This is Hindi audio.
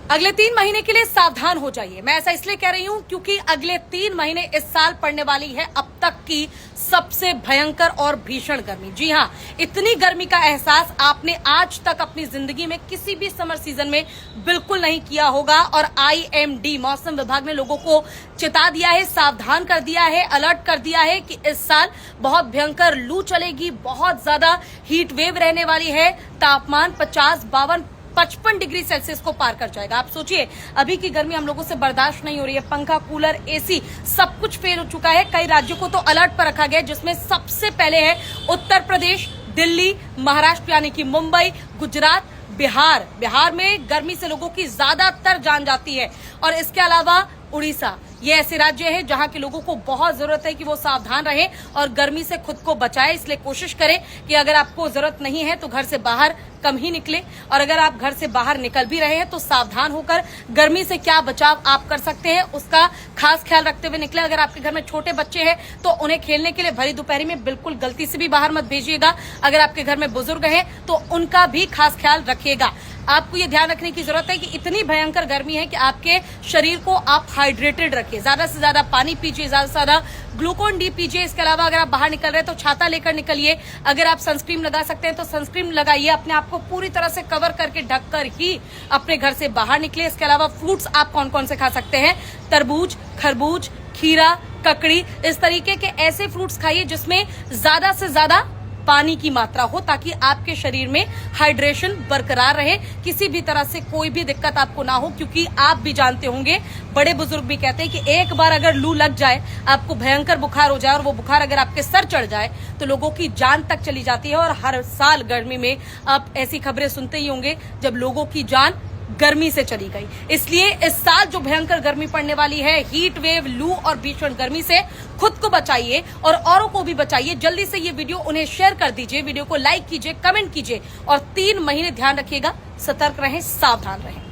अगले 3 महीने के लिए सावधान हो जाइए। मैं ऐसा इसलिए कह रही हूं क्योंकि अगले 3 महीने इस साल पड़ने वाली है अब तक की सबसे भयंकर और भीषण गर्मी। जी हां, इतनी गर्मी का एहसास आपने आज तक अपनी जिंदगी में किसी भी समर सीजन में बिल्कुल नहीं किया होगा। और IMD मौसम विभाग ने लोगों को चेता दिया है, सावधान कर दिया है, अलर्ट कर दिया है कि इस साल बहुत भयंकर लू चलेगी, बहुत ज्यादा हीट वेव रहने वाली है। तापमान 50, 52, 55 डिग्री सेल्सियस को पार कर जाएगा। आप सोचिए, अभी की गर्मी हम लोगों से बर्दाश्त नहीं हो रही है। पंखा, कूलर, AC सब कुछ फेल हो चुका है। कई राज्यों को तो अलर्ट पर रखा गया है, जिसमें सबसे पहले है उत्तर प्रदेश, दिल्ली, महाराष्ट्र यानी कि मुंबई, गुजरात, बिहार में गर्मी से लोगों की ज्यादातर जान जाती है। और इसके अलावा उड़ीसा, ये ऐसे राज्य हैं जहां के लोगों को बहुत जरूरत है कि वो सावधान रहें और गर्मी से खुद को बचाएं। इसलिए कोशिश करें कि अगर आपको जरूरत नहीं है तो घर से बाहर कम ही निकले, और अगर आप घर से बाहर निकल भी रहे हैं तो सावधान होकर गर्मी से क्या बचाव आप कर सकते हैं उसका खास ख्याल रखते हुए निकले। अगर आपके घर में छोटे बच्चे हैं तो उन्हें खेलने के लिए भरी दोपहरी में बिल्कुल गलती से भी बाहर मत भेजिएगा। अगर आपके घर में बुजुर्ग हैं तो उनका भी खास ख्याल रखिएगा। आपको ये ध्यान रखने की जरूरत है कि इतनी भयंकर गर्मी है कि आपके शरीर को आप हाइड्रेटेड रखिए, ज्यादा से ज्यादा पानी पीजिए, ज्यादा से ज्यादा ग्लूकोन डी पीजिए। इसके अलावा अगर आप बाहर निकल रहे हैं तो छाता लेकर निकलिए। अगर आप सनस्क्रीन लगा सकते हैं तो सनस्क्रीन लगाइए, अपने आप को पूरी तरह से कवर करके ढककर ही अपने घर से बाहर निकले। इसके अलावा फ्रूट्स आप कौन कौन से खा सकते हैं? तरबूज, खरबूज, खीरा, ककड़ी, इस तरीके के ऐसे फ्रूट्स खाइए जिसमें ज्यादा से ज्यादा पानी की मात्रा हो, ताकि आपके शरीर में हाइड्रेशन बरकरार रहे, किसी भी तरह से कोई भी दिक्कत आपको ना हो। क्योंकि आप भी जानते होंगे, बड़े बुजुर्ग भी कहते हैं कि एक बार अगर लू लग जाए, आपको भयंकर बुखार हो जाए और वो बुखार अगर आपके सर चढ़ जाए तो लोगों की जान तक चली जाती है। और हर साल गर्मी में आप ऐसी खबरें सुनते ही होंगे जब लोगों की जान गर्मी से चली गई। इसलिए इस साल जो भयंकर गर्मी पड़ने वाली है, हीट वेव, लू और भीषण गर्मी से खुद को बचाइए और औरों को भी बचाइए। जल्दी से ये वीडियो उन्हें शेयर कर दीजिए, वीडियो को लाइक कीजिए, कमेंट कीजिए और 3 महीने ध्यान रखिएगा, सतर्क रहें, सावधान रहें।